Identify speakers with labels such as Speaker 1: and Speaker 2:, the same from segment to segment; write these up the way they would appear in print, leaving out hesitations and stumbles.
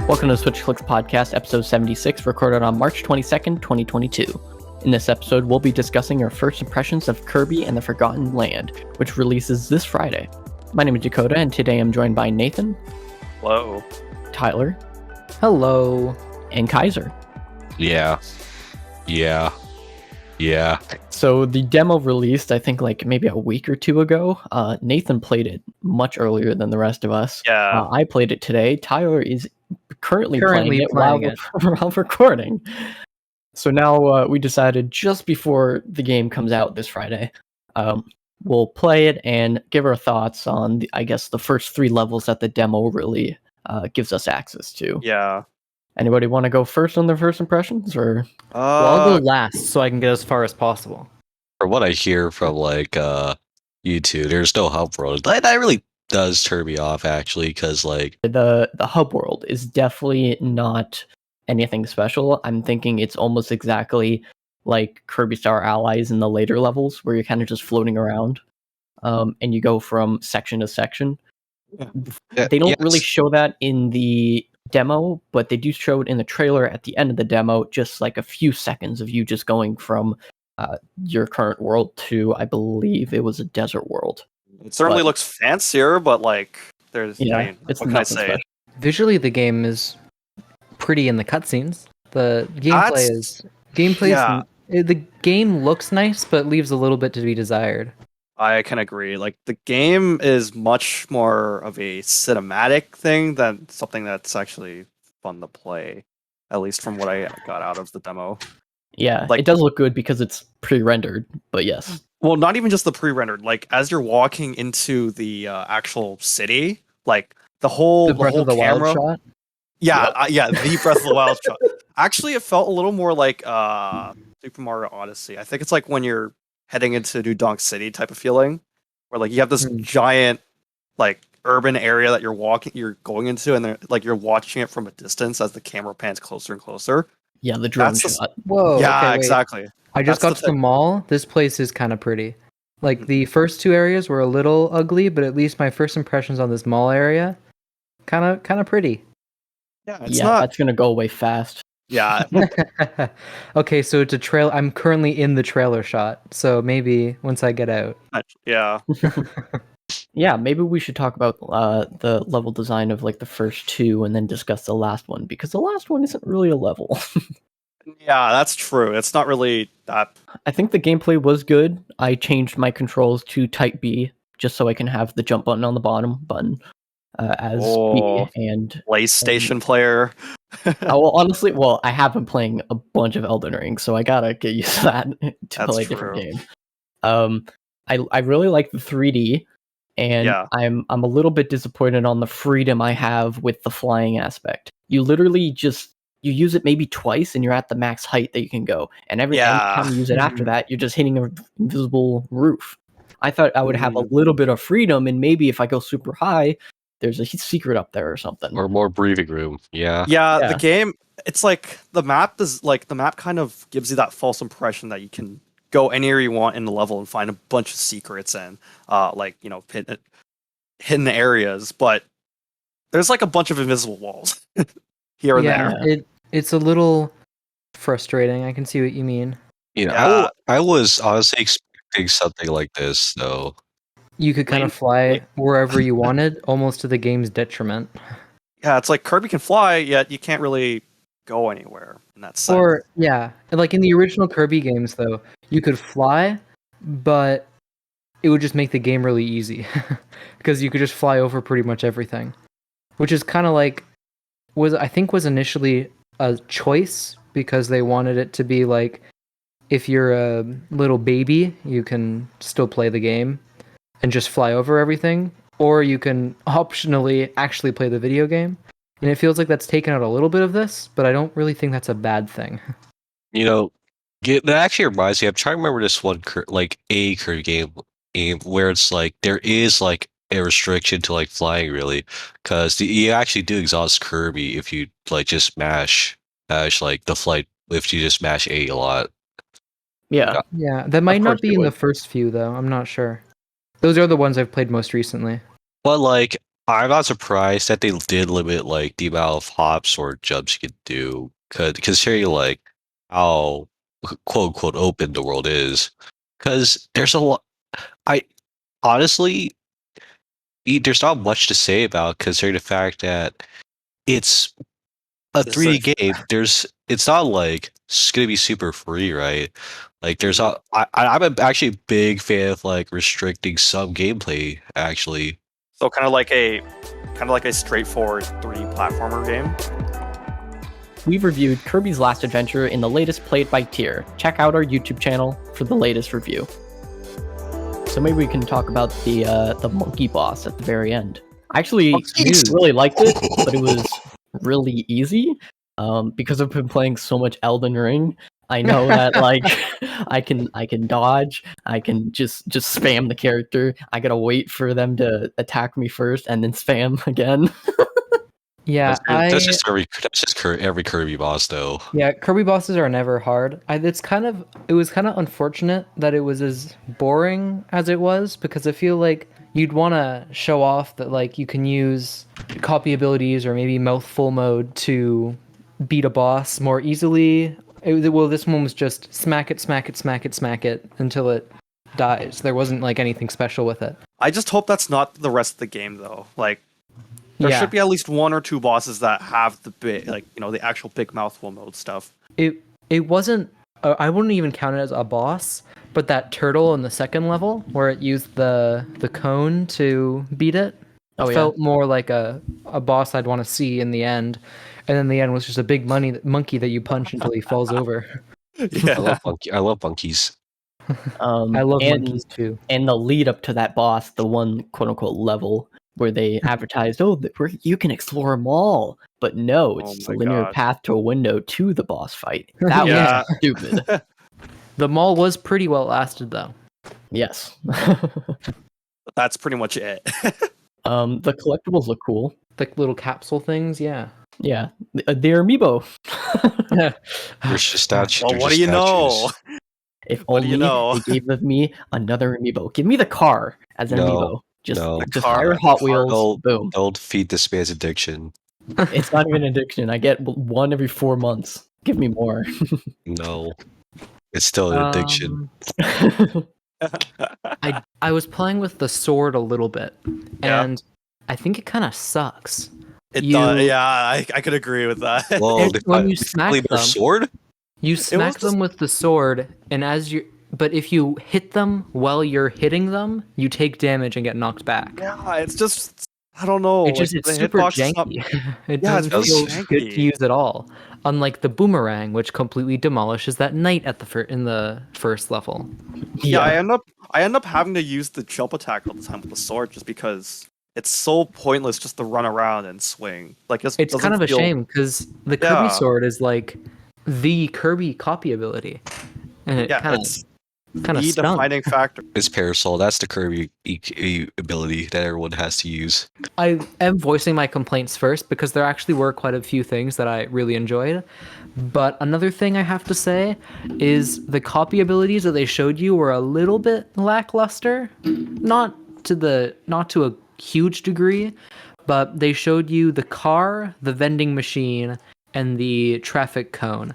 Speaker 1: Welcome to SwitchClicksPodcast, episode 76, recorded on March 22nd, 2022. In this episode, we'll be discussing our first impressions of Kirby and the Forgotten Land, which releases this Friday. My name is Dakota, and today I'm joined by Nathan.
Speaker 2: Hello.
Speaker 1: Tyler.
Speaker 3: Hello.
Speaker 1: And Kaiser.
Speaker 4: Yeah.
Speaker 1: So the demo released, I think, like maybe a week or two ago. Nathan played it much earlier than the rest of us.
Speaker 2: Yeah.
Speaker 1: I played it today. Tyler is currently playing it while recording. So now we decided just before the game comes out this Friday, we'll play it and give our thoughts on, the first three levels that the demo really gives us access to.
Speaker 2: Yeah.
Speaker 1: Anybody want to go first on their first impressions, or?
Speaker 3: Well, I'll go last so I can get as far as possible.
Speaker 4: From what I hear from YouTube, there's no hub world. That really does turn me off, actually, because
Speaker 1: The hub world is definitely not anything special. I'm thinking it's almost exactly like Kirby Star Allies in the later levels, where you're kind of just floating around, and you go from section to section. They don't really show that in the demo, but they do show it in the trailer at the end of the demo, just like a few seconds of you just going from your current world to, I believe it was a desert world.
Speaker 2: It certainly looks fancier, but there's
Speaker 1: it's
Speaker 2: what can I say?
Speaker 1: special.
Speaker 3: Visually, the game is pretty in the cutscenes. The gameplay the game looks nice, but leaves a little bit to be desired.
Speaker 2: I can agree. The game is much more of a cinematic thing than something that's actually fun to play, at least from what I got out of the demo.
Speaker 1: Yeah, it does look good because it's pre-rendered, but yes.
Speaker 2: Well, not even just the pre-rendered. As you're walking into the actual city, the whole
Speaker 3: Breath of the
Speaker 2: camera.
Speaker 3: Wild shot?
Speaker 2: Yeah, the Breath of the Wild shot. Actually, it felt a little more like Super Mario Odyssey. I think it's like when you're heading into New Donk City type of feeling, where you have this giant urban area that you're going into, and you're watching it from a distance as the camera pans closer and closer.
Speaker 1: Yeah, the drone shot.
Speaker 3: Whoa.
Speaker 2: Yeah,
Speaker 3: okay,
Speaker 2: exactly.
Speaker 3: I just got to the mall. This place is kind of pretty. The first two areas were a little ugly, but at least my first impressions on this mall area, kind of pretty.
Speaker 2: Yeah,
Speaker 1: that's gonna go away fast.
Speaker 2: Yeah.
Speaker 3: Okay, so it's a trail. I'm currently in the trailer shot, so maybe once I get out.
Speaker 2: Yeah.
Speaker 1: Yeah, maybe we should talk about the level design of the first two, and then discuss the last one, because the last one isn't really a level.
Speaker 2: Yeah, that's true. It's not really that.
Speaker 1: I think the gameplay was good. I changed my controls to Type B just so I can have the jump button on the bottom button as B and
Speaker 2: PlayStation player.
Speaker 1: Honestly, I have been playing a bunch of Elden Ring, so I gotta get used to that to play a different game. I really like the 3D, and I'm a little bit disappointed on the freedom I have with the flying aspect. You literally you use it maybe twice, and you're at the max height that you can go. And every time you use it after that, you're just hitting an invisible roof. I thought I would have a little bit of freedom, and maybe if I go super high, there's a secret up there or something.
Speaker 4: Or more breathing room. Yeah.
Speaker 2: Yeah, the game, it's the map kind of gives you that false impression that you can go anywhere you want in the level and find a bunch of secrets and hidden areas, but there's a bunch of invisible walls here and there.
Speaker 3: It's a little frustrating. I can see what you mean.
Speaker 4: I was honestly expecting something like this, though.
Speaker 3: You could kind of fly wherever you wanted, almost to the game's detriment.
Speaker 2: Yeah, it's Kirby can fly, yet you can't really go anywhere in that sense.
Speaker 3: Or, yeah, in the original Kirby games, though, you could fly, but it would just make the game really easy. Because you could just fly over pretty much everything. Which is kind of was initially a choice, because they wanted it to be if you're a little baby, you can still play the game and just fly over everything, or you can optionally actually play the video game. And it feels like that's taken out a little bit of this, but I don't really think that's a bad thing.
Speaker 4: That actually reminds me, I'm trying to remember this one, a Kirby game where it's there is a restriction to flying, really, because you actually do exhaust Kirby if you just mash the flight, if you just mash A lot.
Speaker 1: Yeah.
Speaker 3: Yeah, that might not be in the first few, though. I'm not sure. Those are the ones I've played most recently.
Speaker 4: But I'm not surprised that they did limit like the amount of hops or jumps you could do, considering like how quote unquote open the world is. Because there's a lot. I honestly, there's not much to say about considering the fact that it's a 3D game. It's not like it's gonna be super free, right? Like there's a, actually a big fan of like restricting some gameplay actually.
Speaker 2: So kind of like a straightforward 3D platformer game.
Speaker 1: We've reviewed Kirby's Last Adventure in the latest Played by Tier. Check out our YouTube channel for the latest review. So maybe we can talk about the monkey boss at the very end. I actually really liked it, but it was really easy. Because I've been playing so much Elden Ring, I know that like I can dodge, I can just spam the character. I gotta wait for them to attack me first and then spam again.
Speaker 3: Yeah,
Speaker 4: that's just every Kirby boss though.
Speaker 3: Yeah, Kirby bosses are never hard. It was kind of unfortunate that it was as boring as it was, because I feel like you'd want to show off that like you can use copy abilities or maybe mouthful mode to beat a boss more easily. This one was just smack it until it dies. There wasn't like anything special with it.
Speaker 2: I just hope that's not the rest of the game though. Like there should be at least one or two bosses that have the big, like, you know, the actual big mouthful mode stuff.
Speaker 3: It wasn't. I wouldn't even count it as a boss, but that turtle in the second level where it used the cone to beat it felt more like a boss I'd want to see in the end. And then the end was just a big monkey that you punch until he falls over.
Speaker 2: Yeah,
Speaker 4: I love monkeys.
Speaker 3: I love monkeys too.
Speaker 1: And the lead up to that boss, the one quote unquote level where they advertised, you can explore them all. But no, it's just a linear path to a window to the boss fight. That was stupid.
Speaker 3: The mall was pretty well lasted though.
Speaker 1: Yes.
Speaker 2: That's pretty much it.
Speaker 1: The collectibles look cool.
Speaker 3: Like little capsule things, yeah.
Speaker 1: Yeah, they're amiibo.
Speaker 4: There's just statues.
Speaker 2: Well, what do you know?
Speaker 1: If only they gave me another amiibo. Give me the car as an amiibo. Just hire Hot Wheels. Boom.
Speaker 4: Don't feed this man's addiction.
Speaker 1: It's not even an addiction. I get one every 4 months. Give me more.
Speaker 4: No, it's still an addiction.
Speaker 3: I was playing with the sword a little bit, and I think it kind of sucks.
Speaker 2: It does. Yeah, I could agree with that.
Speaker 4: Well,
Speaker 3: when you smack them,
Speaker 4: sword?
Speaker 3: You smack them with the sword, and but if you hit them while you're hitting them, you take damage and get knocked back.
Speaker 2: Yeah, it's just, I don't know.
Speaker 3: It's super janky. It doesn't feel good to use at all. Unlike the boomerang, which completely demolishes that knight in the first level.
Speaker 2: Yeah, I end up having to use the jump attack all the time with the sword just because it's so pointless just to run around and swing. Like it's
Speaker 3: kind of a shame because the Kirby sword is like the Kirby copy ability, and it kind of
Speaker 2: the defining factor.
Speaker 4: It's Parasol. That's the Kirby ability that everyone has to use.
Speaker 3: I am voicing my complaints first because there actually were quite a few things that I really enjoyed. But another thing I have to say is the copy abilities that they showed you were a little bit lackluster. Not to a huge degree, but they showed you the car, the vending machine, and the traffic cone.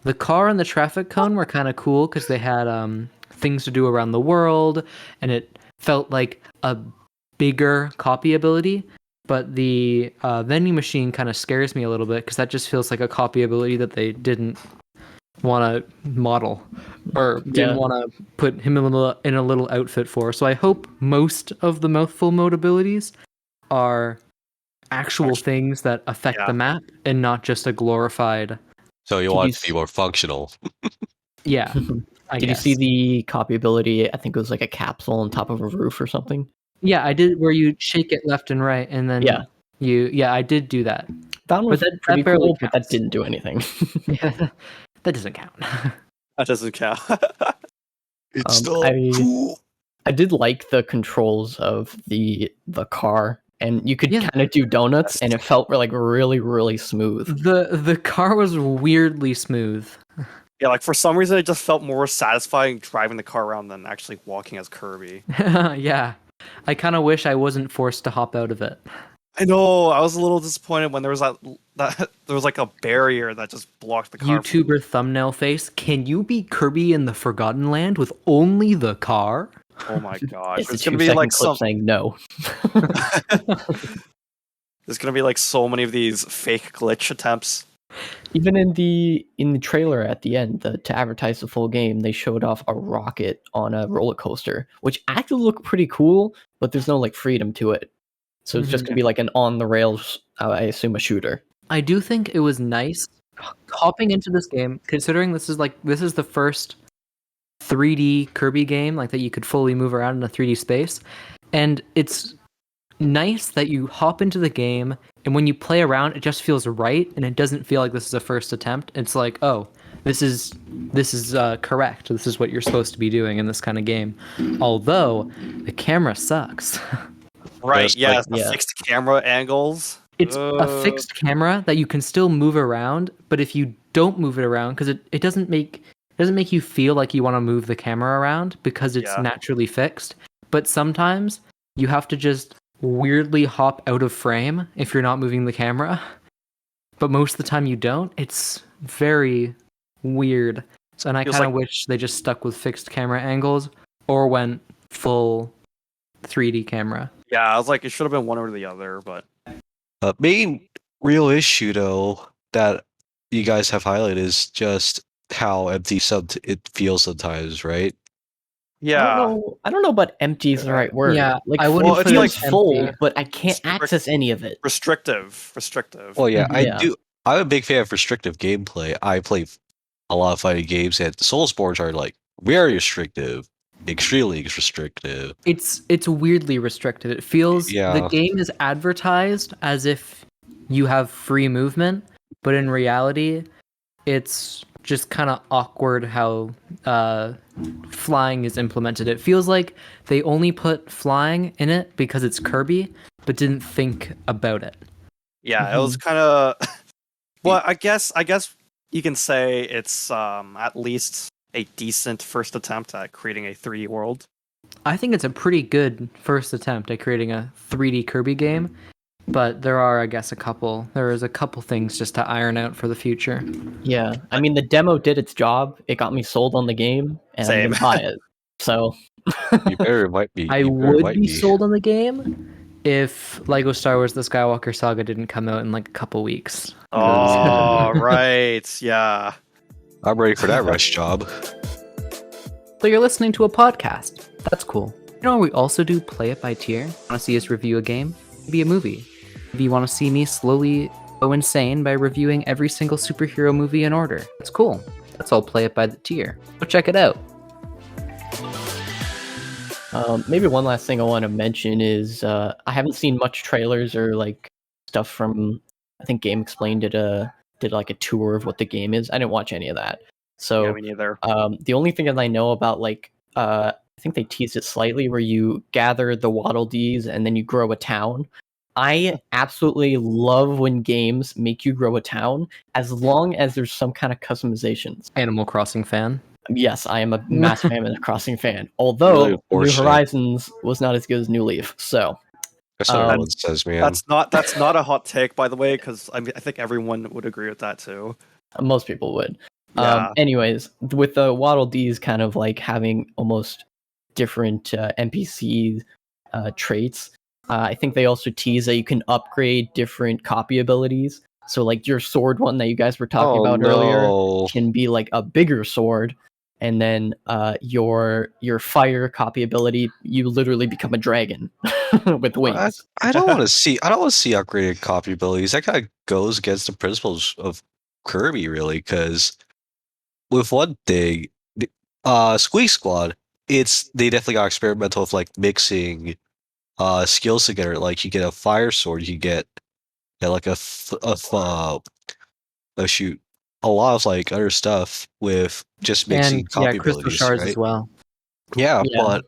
Speaker 3: The car and the traffic cone were kind of cool because they had things to do around the world, and it felt like a bigger copy ability. But the vending machine kind of scares me a little bit because that just feels like a copy ability that they didn't want to model or didn't want to put him in a little outfit for. So I hope most of the mouthful mode abilities are actual things that affect the map and not just a glorified.
Speaker 4: So you want it to be more functional.
Speaker 3: Yeah.
Speaker 1: Did you see the copy ability? I think it was like a capsule on top of a roof or something.
Speaker 3: Yeah, I did, where you shake it left and right, and then I did do that.
Speaker 1: That was pretty cool, but that didn't do anything.
Speaker 3: Yeah, that doesn't count.
Speaker 2: That doesn't count.
Speaker 4: It's still cool.
Speaker 1: I did like the controls of the car, and you could kind of do donuts, and it felt like really, really smooth.
Speaker 3: The car was weirdly smooth.
Speaker 2: Yeah, like for some reason, it just felt more satisfying driving the car around than actually walking as Kirby.
Speaker 3: Yeah. I kind of wish I wasn't forced to hop out of it.
Speaker 2: I know. I was a little disappointed when there was that there was like a barrier that just blocked the car.
Speaker 3: YouTuber thumbnail face. Can you be Kirby in the Forgotten Land with only the car?
Speaker 2: Oh my gosh!
Speaker 1: It's a
Speaker 2: There's gonna
Speaker 1: 2
Speaker 2: be
Speaker 1: second
Speaker 2: like
Speaker 1: clip saying no.
Speaker 2: There's gonna be like so many of these fake glitch attempts.
Speaker 1: Even in the trailer at the end, to advertise the full game, they showed off a rocket on a roller coaster, which actually looked pretty cool, but there's no like freedom to it. So it's just gonna be like an on the rails, I assume, a shooter.
Speaker 3: I do think it was nice hopping into this game, considering this is the first 3D Kirby game like that you could fully move around in a 3D space, and it's nice that you hop into the game and when you play around it just feels right and it doesn't feel like this is a first attempt. It's like, oh, this is correct. This is what you're supposed to be doing in this kind of game. Although the camera sucks.
Speaker 2: Right, yeah, fixed camera angles.
Speaker 3: It's a fixed camera that you can still move around, but if you don't move it around, because it doesn't make you feel like you want to move the camera around because it's naturally fixed. But sometimes you have to just weirdly hop out of frame if you're not moving the camera. But most of the time you don't. It's very weird. So, and I kind of wish they just stuck with fixed camera angles or went full 3D camera.
Speaker 2: Yeah, I was like, it should have been one or the other, but
Speaker 4: main real issue though that you guys have highlighted is just how empty it feels sometimes, right?
Speaker 2: Yeah,
Speaker 1: I don't know about empty is the right word.
Speaker 3: Yeah,
Speaker 1: like
Speaker 3: I wouldn't
Speaker 1: it feels
Speaker 3: like
Speaker 1: full,
Speaker 3: empty.
Speaker 1: but I can't access any of it.
Speaker 2: Restrictive.
Speaker 4: Well, yeah,
Speaker 1: Yeah.
Speaker 4: I'm a big fan of restrictive gameplay. I play a lot of fighting games, and Soulsborne are like very restrictive, extremely restrictive.
Speaker 3: It's weirdly restricted. It feels the game is advertised as if you have free movement, but in reality, it's just kind of awkward how flying is implemented. It feels like they only put flying in it because it's Kirby, but didn't think about it.
Speaker 2: Yeah, it was kind of. Well, I guess you can say it's at least a decent first attempt at creating a 3D world.
Speaker 3: I think it's a pretty good first attempt at creating a 3D Kirby game, but there is a couple things just to iron out for the future.
Speaker 1: Yeah, I mean the demo did its job. It got me sold on the game, and I'm gonna buy it. So
Speaker 4: you better invite me.
Speaker 3: I would be sold on the game if Lego Star Wars: The Skywalker Saga didn't come out in like a couple weeks.
Speaker 2: Oh, right, yeah.
Speaker 3: I'm ready for that rush job. So you're listening to a podcast. That's cool. You know what we also do? Play it by tier. Want to see us review a game? Maybe a movie. Maybe you want to see me slowly go insane by reviewing every single superhero movie in order. That's cool. That's all Play It by the tier. Go check it out.
Speaker 1: Maybe one last thing I want to mention is I haven't seen much trailers or like stuff from. I think Game Explained did like a tour of what the game is. I didn't watch any of that. So
Speaker 2: Yeah, me neither.
Speaker 1: The only thing that I know about, like, I think they teased it slightly, where you gather the Waddle Dees and then you grow a town. I absolutely love when games make you grow a town, as long as there's some kind of customizations.
Speaker 3: Animal Crossing fan?
Speaker 1: Yes, I am a massive Animal Crossing fan. Although New Horizons was not as good as New Leaf, so.
Speaker 4: That's what everyone says, man.
Speaker 2: That's not a hot take, by the way, because I think everyone would agree with that too.
Speaker 1: Most people would.
Speaker 2: Yeah.
Speaker 1: Anyways, with the Waddle Dees kind of like having almost different NPC traits, I think they also tease that you can upgrade different copy abilities. So like your sword one that you guys were talking about earlier can be like a bigger sword, and then your fire copy ability, you literally become a dragon with wings.
Speaker 4: I don't want to see upgraded copy abilities. That kind of goes against the principles of Kirby, really, because with one thing, Squeak Squad, they definitely got experimental with like mixing skills together. Like you get a fire sword, you get like a lot of like other stuff with just mixing
Speaker 3: and
Speaker 4: copy
Speaker 3: crystal
Speaker 4: abilities,
Speaker 3: shards
Speaker 4: right?
Speaker 3: as well.
Speaker 4: Yeah, but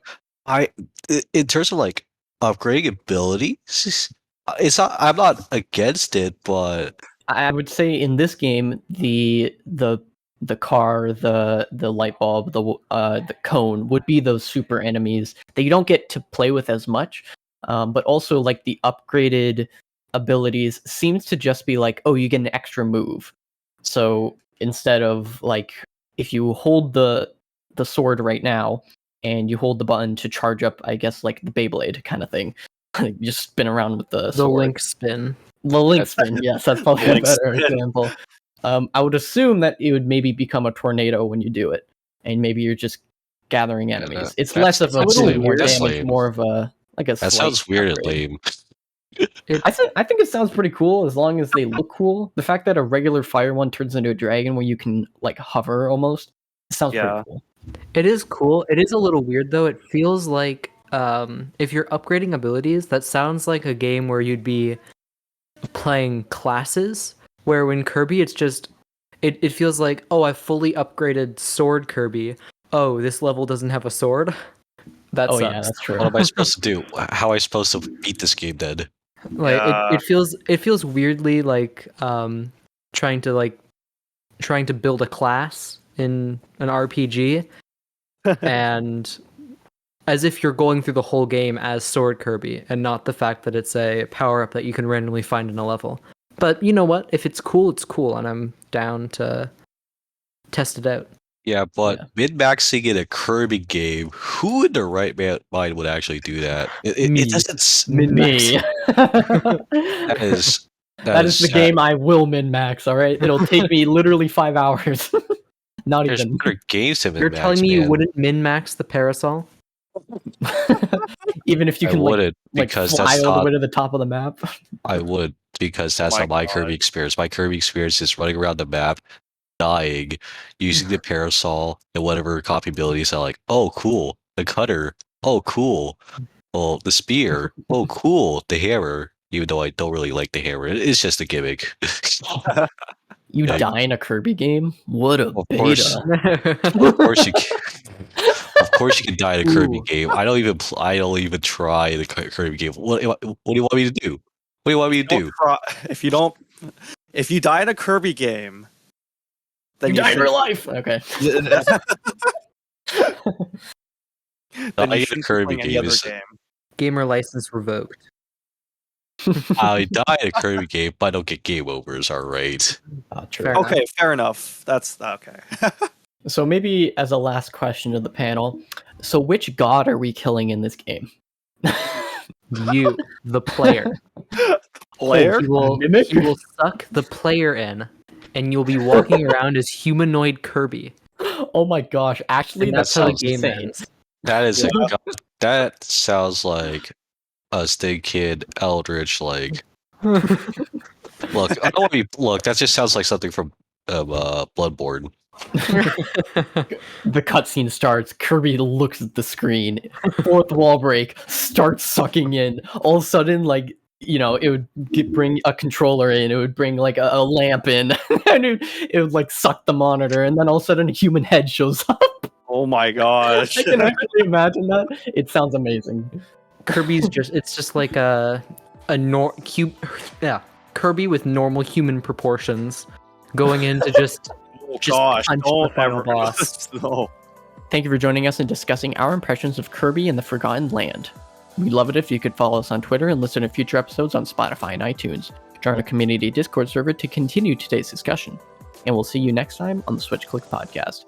Speaker 4: in terms of like upgrading abilities, I'm not against it, but
Speaker 1: I would say in this game, the car, the light bulb, the cone would be those super enemies that you don't get to play with as much. But also like the upgraded abilities seems to just be like, oh, you get an extra move. So instead of like, if you hold the sword right now and you hold the button to charge up, I guess like the Beyblade kind of thing, you just spin around with the sword.
Speaker 3: Link spin.
Speaker 1: The link spin, yes, that's probably a better example. I would assume that it would maybe become a tornado when you do it, and maybe you're just gathering enemies. It's less of a more damage, more of a like a.
Speaker 4: That sounds weird and lame.
Speaker 1: I think it sounds pretty cool as long as they look cool. The fact that a regular fire one turns into a dragon where you can like hover almost, it sounds pretty cool.
Speaker 3: It is cool. It is a little weird though. It feels like if you're upgrading abilities, that sounds like a game where you'd be playing classes. Where when Kirby, it's just it feels like, oh, I fully upgraded Sword Kirby. Oh, this level doesn't have a sword. That sucks.
Speaker 1: Yeah, that's true.
Speaker 4: What am I supposed to do? How am I supposed to beat this game then?
Speaker 3: Like it feels weirdly like trying to build a class in an RPG, and as if you're going through the whole game as Sword Kirby, and not the fact that it's a power up that you can randomly find in a level. But you know what? If it's cool, it's cool, and I'm down to test it out.
Speaker 4: Yeah, but min-maxing in a Kirby game, who in their right mind would actually do that? It doesn't.
Speaker 1: Me.
Speaker 4: That is
Speaker 1: the game I will min-max. All right, it'll take me literally 5 hours. Not
Speaker 4: There's
Speaker 1: even.
Speaker 4: better games to min-max.
Speaker 3: You're telling me you wouldn't min-max the parasol?
Speaker 1: Even if you can
Speaker 4: because
Speaker 1: fly all the way to the top of the map.
Speaker 4: I would, because that's not my Kirby experience. My Kirby experience is running around the map, dying, using the parasol and whatever copy abilities are like, oh cool, the cutter, oh cool, oh the spear, oh cool, the hammer, even though I don't really like the hammer. It's just a gimmick.
Speaker 1: You die in a Kirby game? What a beta.
Speaker 4: Of course you can. Of course you can die in a Kirby game. I don't even try the Kirby game. What do you want me to do? What do you want me to do?
Speaker 2: If you die in a Kirby game, then
Speaker 1: you die in real life. Okay.
Speaker 2: Then
Speaker 4: I get a Kirby game.
Speaker 3: Gamer license revoked.
Speaker 4: I die in a Kirby game, but I don't get game overs. All right.
Speaker 1: True.
Speaker 2: Okay, fair enough. That's okay.
Speaker 1: So maybe as a last question to the panel, so which god are we killing in this game?
Speaker 3: You, the player.
Speaker 2: Player?
Speaker 3: He will suck the player in, and you'll be walking around as humanoid Kirby.
Speaker 1: Oh my gosh! Actually,
Speaker 3: that's how the game ends.
Speaker 4: That is that sounds like a Stig Kid Eldritch like. Look, I don't want to be. Look, that just sounds like something from Bloodborne.
Speaker 1: The cutscene starts. Kirby looks at the screen. Fourth wall break. Starts sucking in. All of a sudden, like, it would bring a controller in. It would bring like a lamp in, and it would like suck the monitor. And then all of a sudden, a human head shows up.
Speaker 2: Oh my gosh!
Speaker 1: I can actually imagine that. It sounds amazing.
Speaker 3: Kirby's just like Kirby with normal human proportions, going in to just.
Speaker 2: Gosh,
Speaker 3: punch the final boss.
Speaker 2: No.
Speaker 1: Thank you for joining us and discussing our impressions of Kirby and the Forgotten Land. We'd love it if you could follow us on Twitter and listen to future episodes on Spotify and iTunes. Join our community Discord server to continue today's discussion. And we'll see you next time on the SwitchClick Podcast.